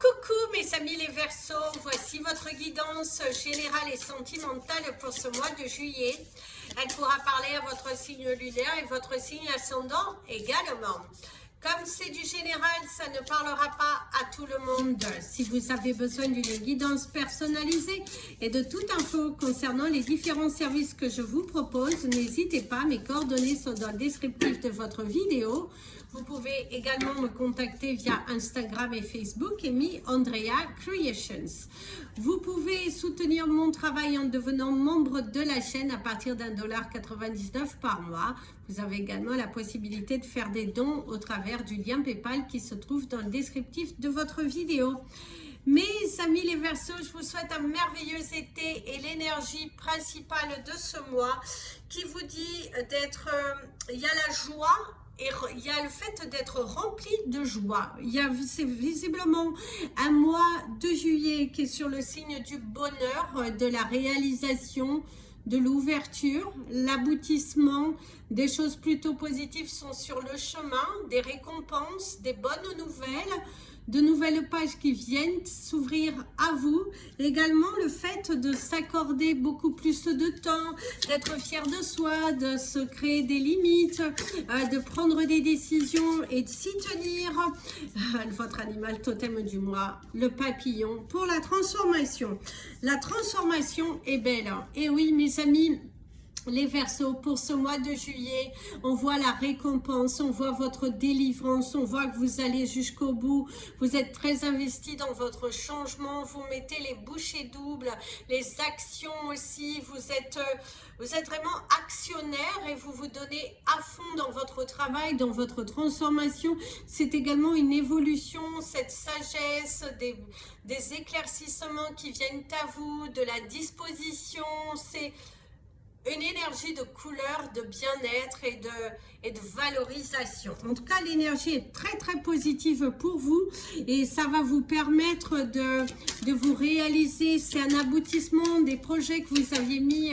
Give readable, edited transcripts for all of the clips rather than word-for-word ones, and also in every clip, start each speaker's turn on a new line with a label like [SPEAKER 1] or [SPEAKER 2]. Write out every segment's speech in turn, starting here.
[SPEAKER 1] Coucou mes amis les Verseaux, voici votre guidance générale et sentimentale pour ce mois de juillet. Elle pourra parler à votre signe lunaire et votre signe ascendant également. Comme c'est du général, ça ne parlera pas à tout le monde. Si vous avez besoin d'une guidance personnalisée et de toute info concernant les différents services que je vous propose, n'hésitez pas, mes coordonnées sont dans le descriptif de votre vidéo. Vous pouvez également me contacter via Instagram et Facebook, Andrea Creations. Vous pouvez soutenir mon travail en devenant membre de la chaîne à partir d'1,99 $ par mois. Vous avez également la possibilité de faire des dons au travers du lien PayPal qui se trouve dans le descriptif de votre vidéo. Mes amis les Verseaux, je vous souhaite un merveilleux été et l'énergie principale de ce mois qui vous dit d'être... il y a la joie. Et il y a le fait d'être rempli de joie. C'est visiblement un mois de juillet qui est sur le signe du bonheur, de la réalisation, de l'ouverture, l'aboutissement. Des choses plutôt positives sont sur le chemin, des récompenses, des bonnes nouvelles, de nouvelles pages qui viennent s'ouvrir à vous. Également le fait de s'accorder beaucoup plus de temps, d'être fier de soi, de se créer des limites, de prendre des décisions et de s'y tenir. Votre animal totem du mois, le papillon, pour la transformation. La transformation est belle. Et oui, mes amis, les Verseaux, pour ce mois de juillet, on voit la récompense, on voit votre délivrance, on voit que vous allez jusqu'au bout, vous êtes très investi dans votre changement, vous mettez les bouchées doubles, les actions aussi, vous êtes vraiment actionnaire et vous vous donnez à fond dans votre travail, dans votre transformation. C'est également une évolution, cette sagesse, des éclaircissements qui viennent à vous, de la disposition, c'est une énergie de couleur, de bien-être et de valorisation. En tout cas, l'énergie est très très positive pour vous et ça va vous permettre de vous réaliser. C'est un aboutissement des projets que vous aviez mis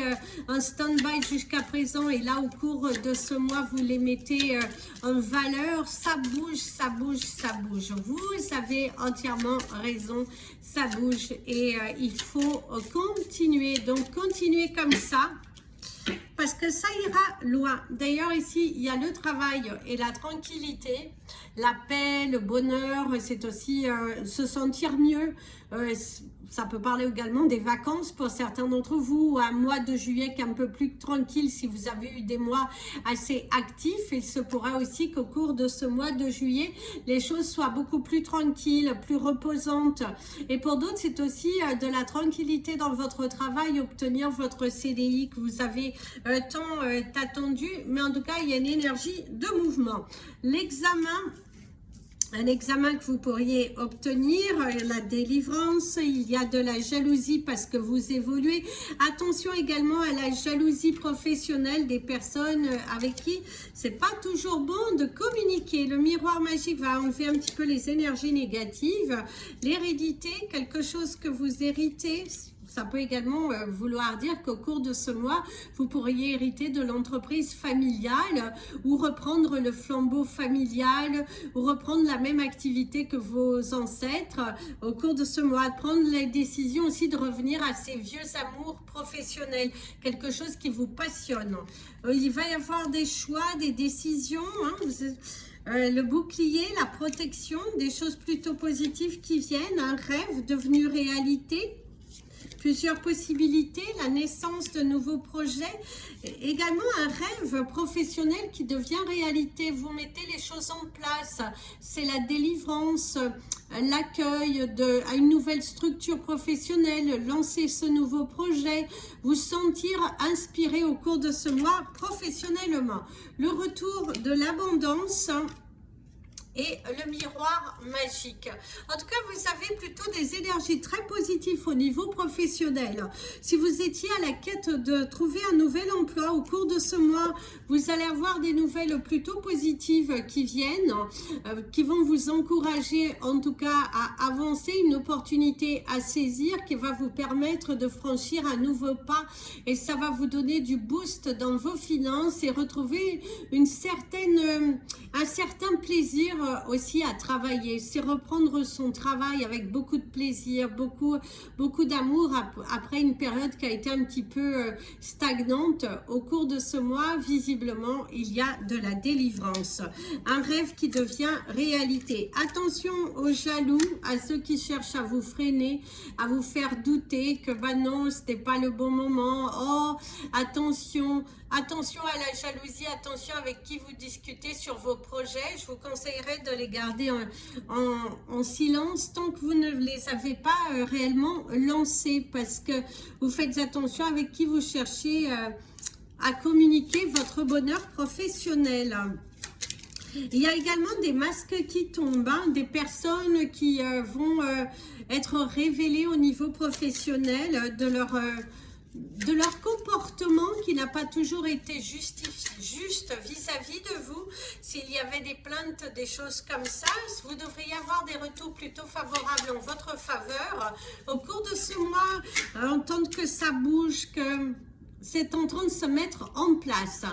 [SPEAKER 1] en stand-by jusqu'à présent et là au cours de ce mois, vous les mettez en valeur. Ça bouge, ça bouge, ça bouge. Vous avez entièrement raison, ça bouge et il faut continuer. Donc, continuez comme ça. Parce que ça ira loin. D'ailleurs, ici, il y a le travail et la tranquillité, la paix, le bonheur, c'est aussi se sentir mieux. Ça peut parler également des vacances pour certains d'entre vous, un mois de juillet qui est un peu plus tranquille si vous avez eu des mois assez actifs. Il se pourra aussi qu'au cours de ce mois de juillet, les choses soient beaucoup plus tranquilles, plus reposantes. Et pour d'autres, c'est aussi de la tranquillité dans votre travail, obtenir votre CDI que vous avez tant attendu. Mais en tout cas, il y a une énergie de mouvement. Un examen que vous pourriez obtenir, la délivrance, il y a de la jalousie parce que vous évoluez. Attention également à la jalousie professionnelle des personnes avec qui c'est pas toujours bon de communiquer. Le miroir magique va enlever un petit peu les énergies négatives. L'hérédité, quelque chose que vous héritez. Ça peut également vouloir dire qu'au cours de ce mois, vous pourriez hériter de l'entreprise familiale ou reprendre le flambeau familial ou reprendre la même activité que vos ancêtres au cours de ce mois. Prendre la décision aussi de revenir à ces vieux amours professionnels, quelque chose qui vous passionne. Il va y avoir des choix, des décisions, le bouclier, la protection, des choses plutôt positives qui viennent, un rêve devenu réalité. Plusieurs possibilités, la naissance de nouveaux projets, également un rêve professionnel qui devient réalité. Vous mettez les choses en place, c'est la délivrance, l'accueil à une nouvelle structure professionnelle, lancer ce nouveau projet, vous sentir inspiré au cours de ce mois professionnellement. Le retour de l'abondance et le miroir magique. En tout cas, vous avez plutôt des énergies très positives au niveau professionnel. Si vous étiez à la quête de trouver un nouvel emploi au cours de ce mois, vous allez avoir des nouvelles plutôt positives qui viennent, qui vont vous encourager en tout cas à avancer, une opportunité à saisir qui va vous permettre de franchir un nouveau pas et ça va vous donner du boost dans vos finances et retrouver un certain plaisir aussi à travailler, c'est reprendre son travail avec beaucoup de plaisir, beaucoup d'amour après une période qui a été un petit peu stagnante. Au cours de ce mois, visiblement, il y a de la délivrance. Un rêve qui devient réalité. Attention aux jaloux, à ceux qui cherchent à vous freiner, à vous faire douter que bah non, c'était pas le bon moment. Oh, attention à la jalousie, attention avec qui vous discutez sur vos projets. Je vous conseillerais de les garder en silence tant que vous ne les avez pas réellement lancés, parce que vous faites attention avec qui vous cherchez à communiquer votre bonheur professionnel. Il y a également des masques qui tombent, hein, des personnes qui vont être révélées au niveau professionnel de leur comportement qui n'a pas toujours été juste vis-à-vis de vous. S'il y avait des plaintes, des choses comme ça, vous devriez avoir des retours plutôt favorables en votre faveur. Au cours de ce mois, entendre que ça bouge, que c'est en train de se mettre en place.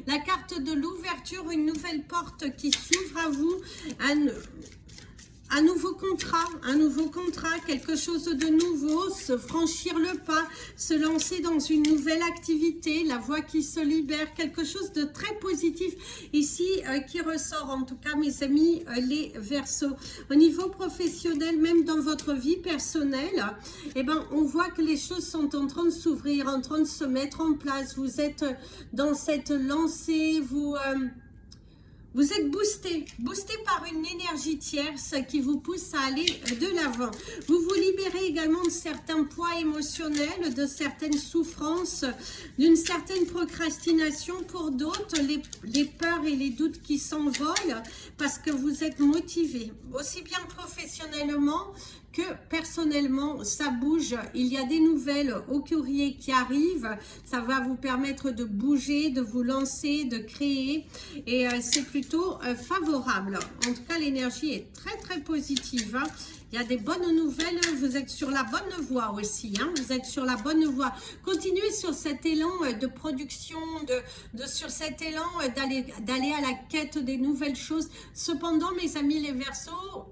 [SPEAKER 1] La carte de l'ouverture, une nouvelle porte qui s'ouvre à vous, un nouveau contrat, quelque chose de nouveau, se franchir le pas, se lancer dans une nouvelle activité, la voie qui se libère, quelque chose de très positif ici qui ressort, en tout cas mes amis les Verseaux. Au niveau professionnel, même dans votre vie personnelle, eh ben, on voit que les choses sont en train de s'ouvrir, en train de se mettre en place. Vous êtes dans cette lancée, vous êtes boosté par une énergie tierce qui vous pousse à aller de l'avant. Vous vous libérez également de certains poids émotionnels, de certaines souffrances, d'une certaine procrastination. Pour d'autres, les peurs et les doutes qui s'envolent parce que vous êtes motivé, aussi bien professionnellement que personnellement, ça bouge. Il y a des nouvelles au courrier qui arrivent. Ça va vous permettre de bouger, de vous lancer, de créer. Et c'est plutôt favorable. En tout cas, l'énergie est très, très positive, hein. Il y a des bonnes nouvelles. Vous êtes sur la bonne voie aussi, hein. Vous êtes sur la bonne voie. Continuez sur cet élan de production, sur cet élan d'aller à la quête des nouvelles choses. Cependant, mes amis les Verseaux,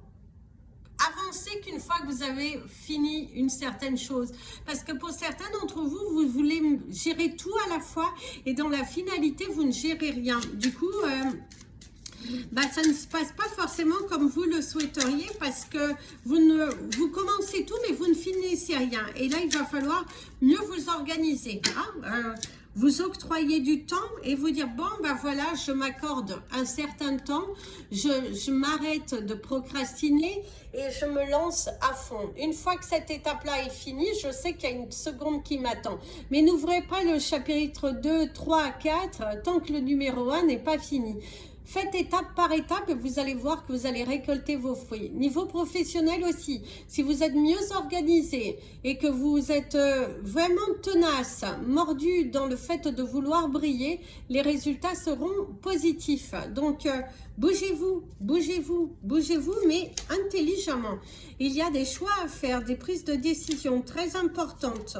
[SPEAKER 1] avancez qu'une fois que vous avez fini une certaine chose. Parce que pour certains d'entre vous, vous voulez gérer tout à la fois et dans la finalité, vous ne gérez rien. Du coup, ça ne se passe pas forcément comme vous le souhaiteriez parce que vous commencez tout mais vous ne finissez rien. Et là, il va falloir mieux vous organiser. Hein, vous octroyer du temps et vous dire, bon, voilà, je m'accorde un certain temps, je m'arrête de procrastiner et je me lance à fond. Une fois que cette étape-là est finie, je sais qu'il y a une seconde qui m'attend. Mais n'ouvrez pas le chapitre 2, 3, 4 tant que le numéro 1 n'est pas fini. Faites étape par étape et vous allez voir que vous allez récolter vos fruits. Niveau professionnel aussi, si vous êtes mieux organisé et que vous êtes vraiment tenace, mordu dans le fait de vouloir briller, les résultats seront positifs. Donc, bougez-vous, mais intelligemment. Il y a des choix à faire, des prises de décision très importantes.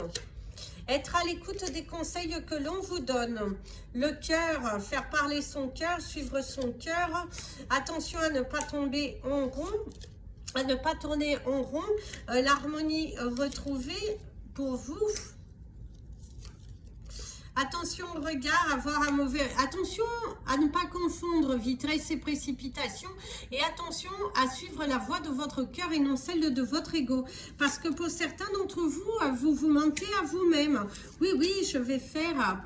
[SPEAKER 1] Être à l'écoute des conseils que l'on vous donne. Le cœur, faire parler son cœur, suivre son cœur. Attention à ne pas tomber en rond, à ne pas tourner en rond. L'harmonie retrouvée pour vous. Attention au regard, avoir un mauvais... Attention à ne pas confondre vitesse et précipitation. Et attention à suivre la voie de votre cœur et non celle de votre ego. Parce que pour certains d'entre vous, vous mentez à vous-même. Oui, je vais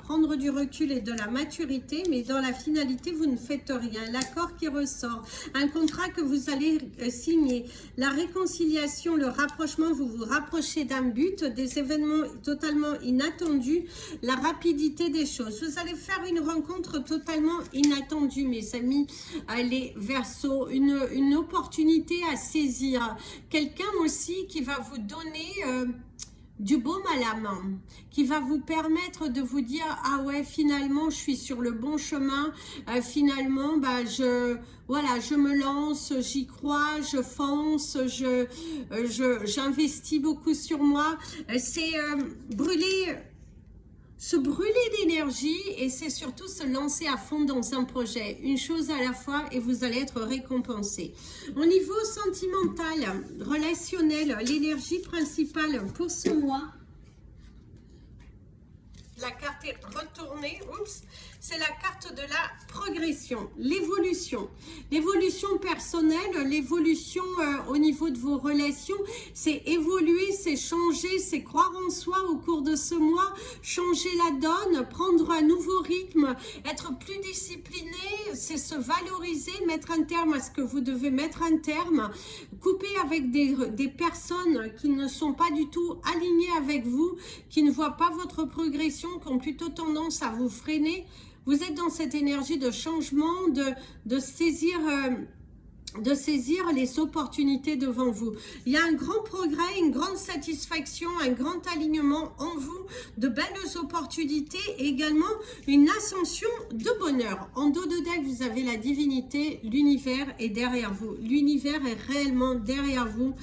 [SPEAKER 1] prendre du recul et de la maturité, mais dans la finalité, vous ne faites rien. L'accord qui ressort, un contrat que vous allez signer, la réconciliation, le rapprochement, vous vous rapprochez d'un but, des événements totalement inattendus, la rapidité des choses. Vous allez faire une rencontre totalement inattendue, mes amis, les Verseaux, une opportunité à saisir. Quelqu'un aussi qui va vous donner du baume à la main, qui va vous permettre de vous dire, ah ouais, finalement, je suis sur le bon chemin, finalement, je me lance, j'y crois, je fonce, j'investis beaucoup sur moi. C'est brûler se brûler d'énergie et c'est surtout se lancer à fond dans un projet, une chose à la fois et vous allez être récompensé. Au niveau sentimental, relationnel, l'énergie principale pour ce mois, la carte est retournée, oups, c'est la carte de la progression, l'évolution personnelle, l'évolution au niveau de vos relations, c'est évoluer, c'est changer, c'est croire en soi au cours de ce mois, changer la donne, prendre un nouveau rythme, être plus discipliné, c'est se valoriser, mettre un terme à ce que vous devez mettre un terme, couper avec des personnes qui ne sont pas du tout alignées avec vous, qui ne voient pas votre progression, qui ont plutôt tendance à vous freiner. Vous êtes dans cette énergie de changement, de saisir les opportunités devant vous. Il y a un grand progrès, une grande satisfaction, un grand alignement en vous, de belles opportunités et également une ascension de bonheur. En dos de deck, vous avez la divinité, l'univers est derrière vous. L'univers est réellement derrière vous.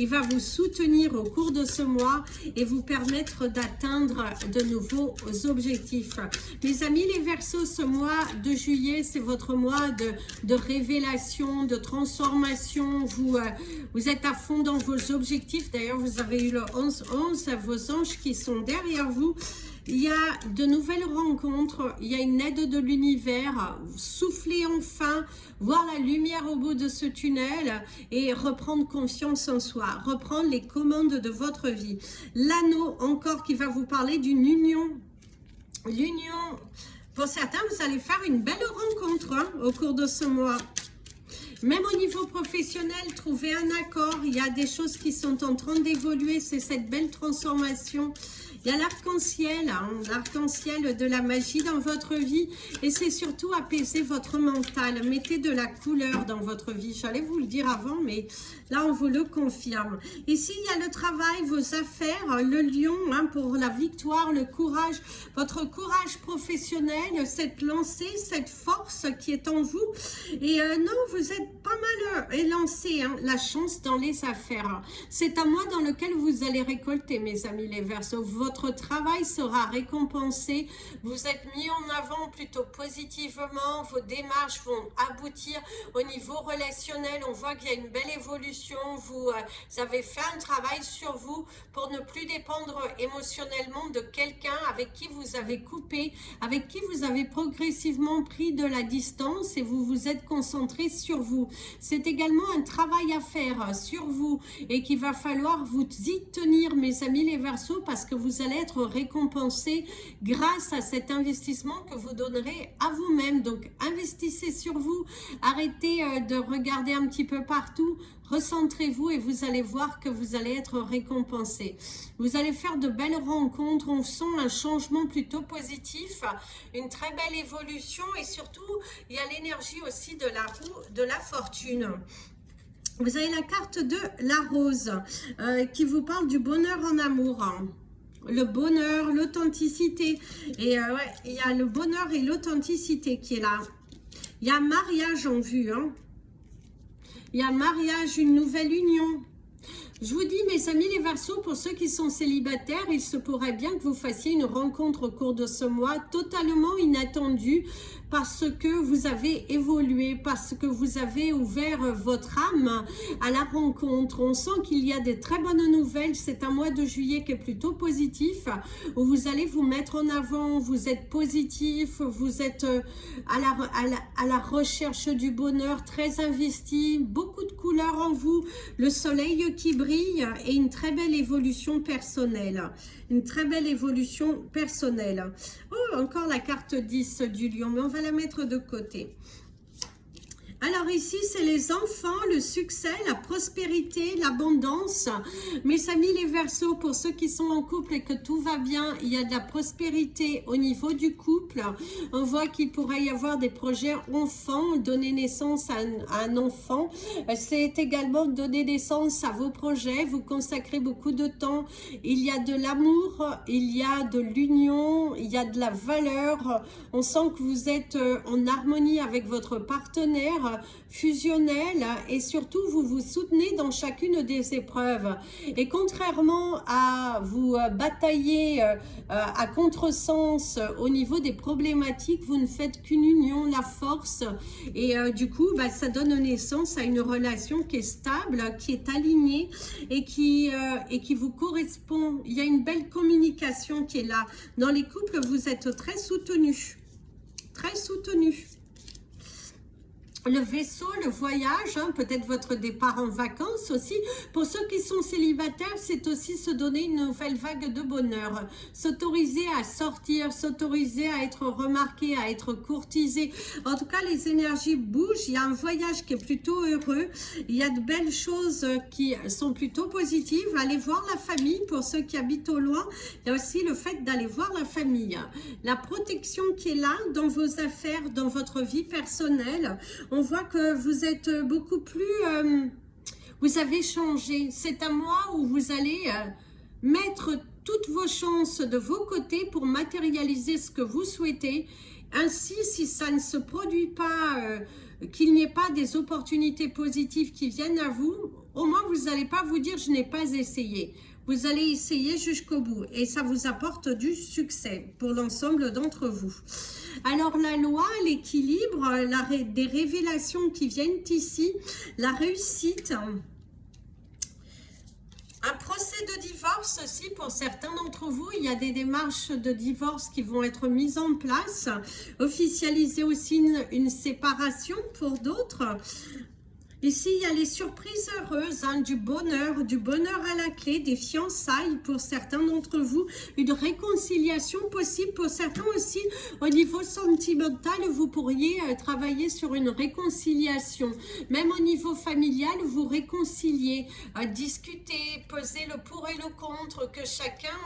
[SPEAKER 1] Il va vous soutenir au cours de ce mois et vous permettre d'atteindre de nouveaux objectifs. Mes amis les Verseaux, ce mois de juillet, c'est votre mois de révélation, de transformation. Vous êtes à fond dans vos objectifs. D'ailleurs, vous avez eu le 11-11, vos anges qui sont derrière vous. Il y a de nouvelles rencontres, il y a une aide de l'univers, soufflez enfin, voir la lumière au bout de ce tunnel et reprendre confiance en soi, reprendre les commandes de votre vie. L'anneau encore qui va vous parler d'une union. L'union, pour certains, vous allez faire une belle rencontre au cours de ce mois. Même au niveau professionnel, trouver un accord, il y a des choses qui sont en train d'évoluer, c'est cette belle transformation. Il y a l'arc-en-ciel, l'arc-en-ciel de la magie dans votre vie et c'est surtout apaiser votre mental. Mettez de la couleur dans votre vie. J'allais vous le dire avant, mais là, on vous le confirme. Ici, il y a le travail, vos affaires, le lion pour la victoire, le courage, votre courage professionnel, cette lancée, cette force qui est en vous. Et non, vous êtes pas mal élancé, la chance dans les affaires. C'est un mois dans lequel vous allez récolter, mes amis les Verseaux. Votre travail sera récompensé, vous êtes mis en avant plutôt positivement, vos démarches vont aboutir au niveau relationnel, on voit qu'il y a une belle évolution, vous avez fait un travail sur vous pour ne plus dépendre émotionnellement de quelqu'un avec qui vous avez coupé, avec qui vous avez progressivement pris de la distance et vous vous êtes concentré sur vous. C'est également un travail à faire sur vous et qu'il va falloir vous y tenir, mes amis les Verseaux, parce que vous allez être récompensé grâce à cet investissement que vous donnerez à vous-même. Donc, investissez sur vous, arrêtez de regarder un petit peu partout, recentrez-vous et vous allez voir que vous allez être récompensé. Vous allez faire de belles rencontres, on sent un changement plutôt positif, une très belle évolution et surtout, il y a l'énergie aussi de la roue de la fortune. Vous avez la carte de la rose qui vous parle du bonheur en amour. Le bonheur, l'authenticité. Et ouais, il y a le bonheur et l'authenticité qui est là. Il y a un mariage en vue. Il y a un mariage, une nouvelle union. Je vous dis, mes amis les Verseaux, pour ceux qui sont célibataires, il se pourrait bien que vous fassiez une rencontre au cours de ce mois totalement inattendue parce que vous avez évolué, parce que vous avez ouvert votre âme à la rencontre. On sent qu'il y a des très bonnes nouvelles. C'est un mois de juillet qui est plutôt positif, où vous allez vous mettre en avant, vous êtes positif, vous êtes à la recherche du bonheur, très investi, beaucoup de couleurs en vous, le soleil qui brille et une très belle évolution personnelle. Une très belle évolution personnelle. Oh, encore la carte 10 du lion, mais on va la mettre de côté. Alors ici, c'est les enfants, le succès, la prospérité, l'abondance. Mes amis les Verseaux, pour ceux qui sont en couple et que tout va bien, il y a de la prospérité au niveau du couple. On voit qu'il pourrait y avoir des projets enfants, donner naissance à un enfant. C'est également donner naissance à vos projets, vous consacrez beaucoup de temps. Il y a de l'amour, il y a de l'union, il y a de la valeur. On sent que vous êtes en harmonie avec votre partenaire. valeurs fusionnelles et surtout vous vous soutenez dans chacune des épreuves. Et contrairement à vous batailler à contresens au niveau des problématiques, vous ne faites qu'une union, la force, et du coup ça donne naissance à une relation qui est stable, qui est alignée et qui vous correspond. Il y a une belle communication qui est là. Dans les couples, vous êtes très soutenus. Très soutenus. Le vaisseau, le voyage, hein, peut-être votre départ en vacances aussi. Pour ceux qui sont célibataires, c'est aussi se donner une nouvelle vague de bonheur. S'autoriser à sortir, s'autoriser à être remarqué, à être courtisé. En tout cas, les énergies bougent. Il y a un voyage qui est plutôt heureux. Il y a de belles choses qui sont plutôt positives. Allez voir la famille pour ceux qui habitent au loin. Il y a aussi le fait d'aller voir la famille. La protection qui est là dans vos affaires, dans votre vie personnelle. On voit que vous êtes beaucoup plus... vous avez changé. C'est un mois où vous allez mettre toutes vos chances de vos côtés pour matérialiser ce que vous souhaitez. Ainsi, si ça ne se produit pas, qu'il n'y ait pas des opportunités positives qui viennent à vous, au moins vous n'allez pas vous dire « je n'ai pas essayé ». Vous allez essayer jusqu'au bout et ça vous apporte du succès pour l'ensemble d'entre vous. Alors la loi, l'équilibre, des révélations qui viennent ici, la réussite, un procès de divorce aussi pour certains d'entre vous. Il y a des démarches de divorce qui vont être mises en place, officialiser aussi une séparation pour d'autres. Ici, il y a les surprises heureuses, hein, du bonheur à la clé, des fiançailles pour certains d'entre vous, une réconciliation possible pour certains aussi. Au niveau sentimental, vous pourriez travailler sur une réconciliation. Même au niveau familial, vous réconciliez, discuter, peser le pour et le contre, que chacun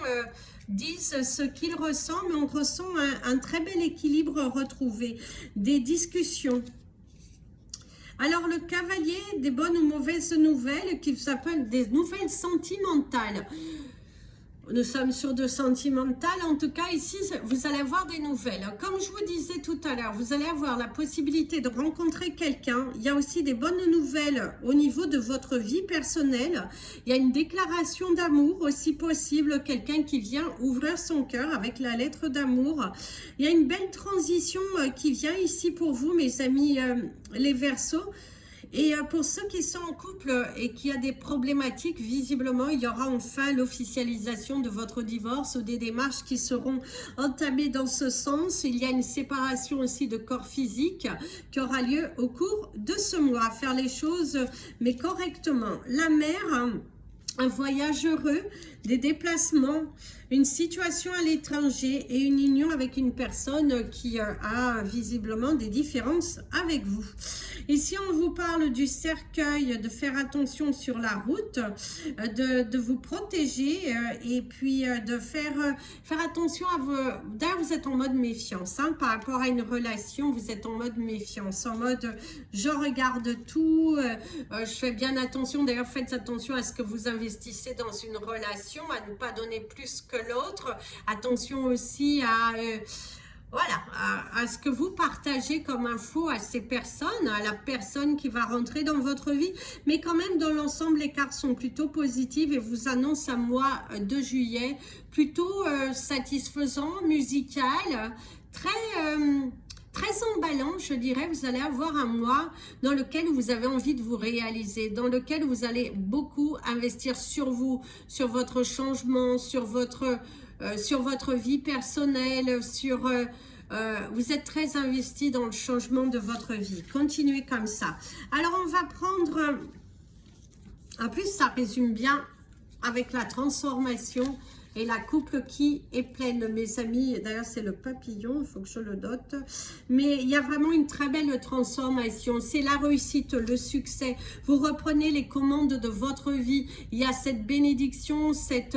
[SPEAKER 1] dise ce qu'il ressent, mais on ressent un très bel équilibre retrouvé, des discussions. Alors, le cavalier, des bonnes ou mauvaises nouvelles, qui s'appellent des nouvelles sentimentales. Nous sommes sur de sentimental. En tout cas, ici, vous allez avoir des nouvelles. Comme je vous disais tout à l'heure, vous allez avoir la possibilité de rencontrer quelqu'un. Il y a aussi des bonnes nouvelles au niveau de votre vie personnelle. Il y a une déclaration d'amour aussi possible. Quelqu'un qui vient ouvrir son cœur avec la lettre d'amour. Il y a une belle transition qui vient ici pour vous, mes amis les Verseaux. Et pour ceux qui sont en couple et qui a des problématiques, visiblement, il y aura enfin l'officialisation de votre divorce ou des démarches qui seront entamées dans ce sens. Il y a une séparation aussi de corps physique qui aura lieu au cours de ce mois. Faire les choses, mais correctement. La mère, un voyage heureux, des déplacements, une situation à l'étranger et une union avec une personne qui a visiblement des différences avec vous. Ici, on vous parle du cercueil, de faire attention sur la route, de vous protéger et puis de faire attention à vos... D'ailleurs, vous êtes en mode méfiance, hein, par rapport à une relation, vous êtes en mode méfiance, en mode je regarde tout, je fais bien attention. D'ailleurs, faites attention à ce que vous investissez dans une relation, à ne pas donner plus que l'autre. Attention aussi à... voilà, à ce que vous partagez comme info à ces personnes, à la personne qui va rentrer dans votre vie. Mais quand même, dans l'ensemble, les cartes sont plutôt positives et vous annoncent un mois de juillet plutôt satisfaisant, musical, très emballant, je dirais. Vous allez avoir un mois dans lequel vous avez envie de vous réaliser, dans lequel vous allez beaucoup investir sur vous, sur votre changement, sur votre vie personnelle, vous êtes très investi dans le changement de votre vie. Continuez comme ça. Alors, on va prendre... En plus, ça résume bien avec la transformation et la coupe qui est pleine, mes amis. D'ailleurs, c'est le papillon, il faut que je le note. Mais il y a vraiment une très belle transformation. C'est la réussite, le succès. Vous reprenez les commandes de votre vie. Il y a cette bénédiction, cette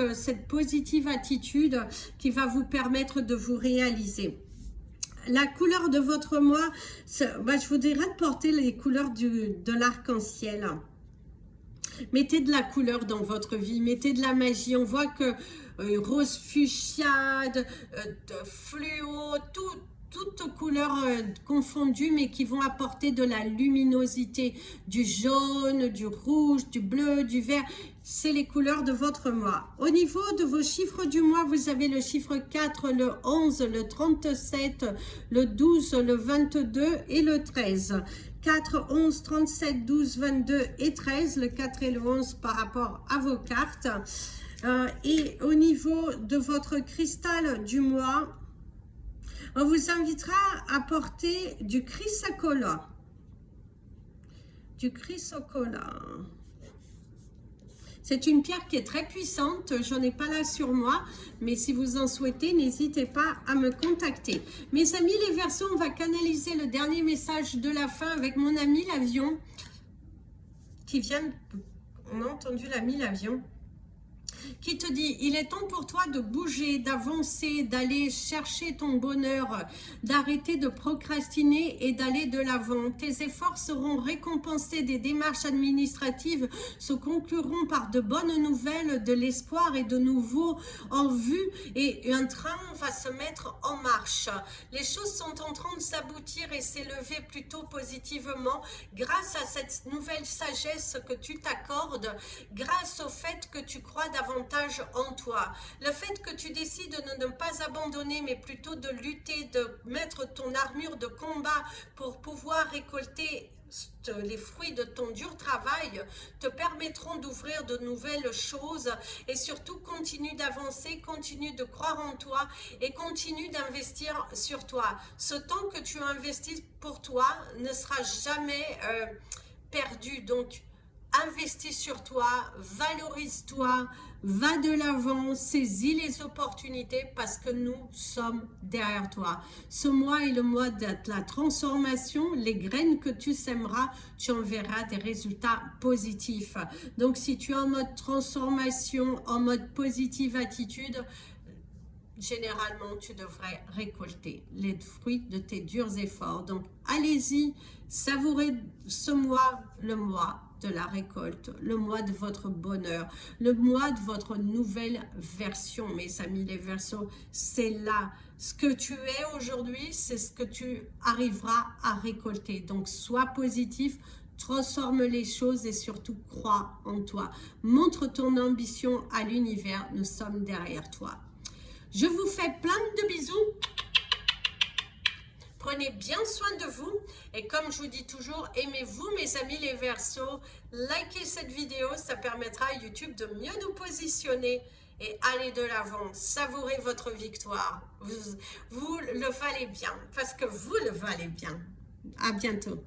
[SPEAKER 1] positive attitude qui va vous permettre de vous réaliser. La couleur de votre mois, je vous dirais de porter les couleurs de l'arc-en-ciel. Mettez de la couleur dans votre vie, mettez de la magie. On voit que rose fuchsia, fluo, toutes couleurs confondues, mais qui vont apporter de la luminosité, du jaune, du rouge, du bleu, du vert. C'est les couleurs de votre mois. Au niveau de vos chiffres du mois, vous avez le chiffre 4, le 11, le 37, le 12, le 22 et le 13. 4, 11, 37, 12, 22 et 13. Le 4 et le 11 par rapport à vos cartes. Et au niveau de votre cristal du mois, on vous invitera à porter du chrysocolla. Du chrysocolla. C'est une pierre qui est très puissante. J'en ai pas là sur moi. Mais si vous en souhaitez, n'hésitez pas à me contacter. Mes amis les Verseaux, on va canaliser le dernier message de la fin avec mon ami l'avion. Qui vient... On a entendu l'ami l'avion. Qui te dit, il est temps pour toi de bouger, d'avancer, d'aller chercher ton bonheur, d'arrêter de procrastiner et d'aller de l'avant. Tes efforts seront récompensés, des démarches administratives se concluront par de bonnes nouvelles, de l'espoir et de nouveau en vue, et un train va se mettre en marche. Les choses sont en train de s'aboutir et s'élever plutôt positivement grâce à cette nouvelle sagesse que tu t'accordes, grâce au fait que tu crois davantage en toi. Le fait que tu décides de ne pas abandonner, mais plutôt de lutter, de mettre ton armure de combat pour pouvoir récolter les fruits de ton dur travail, te permettront d'ouvrir de nouvelles choses et surtout continue d'avancer, continue de croire en toi et continue d'investir sur toi. Ce temps que tu investis pour toi ne sera jamais perdu. Donc investis sur toi, valorise-toi, va de l'avant, saisis les opportunités parce que nous sommes derrière toi. Ce mois est le mois de la transformation. Les graines que tu sèmeras, tu en verras des résultats positifs. Donc si tu es en mode transformation, en mode positive attitude, généralement tu devrais récolter les fruits de tes durs efforts. Donc allez-y, savourez ce mois, le mois de la récolte, le mois de votre bonheur, le mois de votre nouvelle version, mes amis les Verseaux. C'est là, ce que tu es aujourd'hui, c'est ce que tu arriveras à récolter. Donc sois positif, transforme les choses et surtout crois en toi. Montre ton ambition à l'univers, nous sommes derrière toi. Je vous fais plein de bisous. Prenez bien soin de vous et comme je vous dis toujours, aimez-vous mes amis les Verseaux. Likez cette vidéo, ça permettra à YouTube de mieux nous positionner et aller de l'avant. Savourez votre victoire. Vous le valez bien parce que vous le valez bien. À bientôt.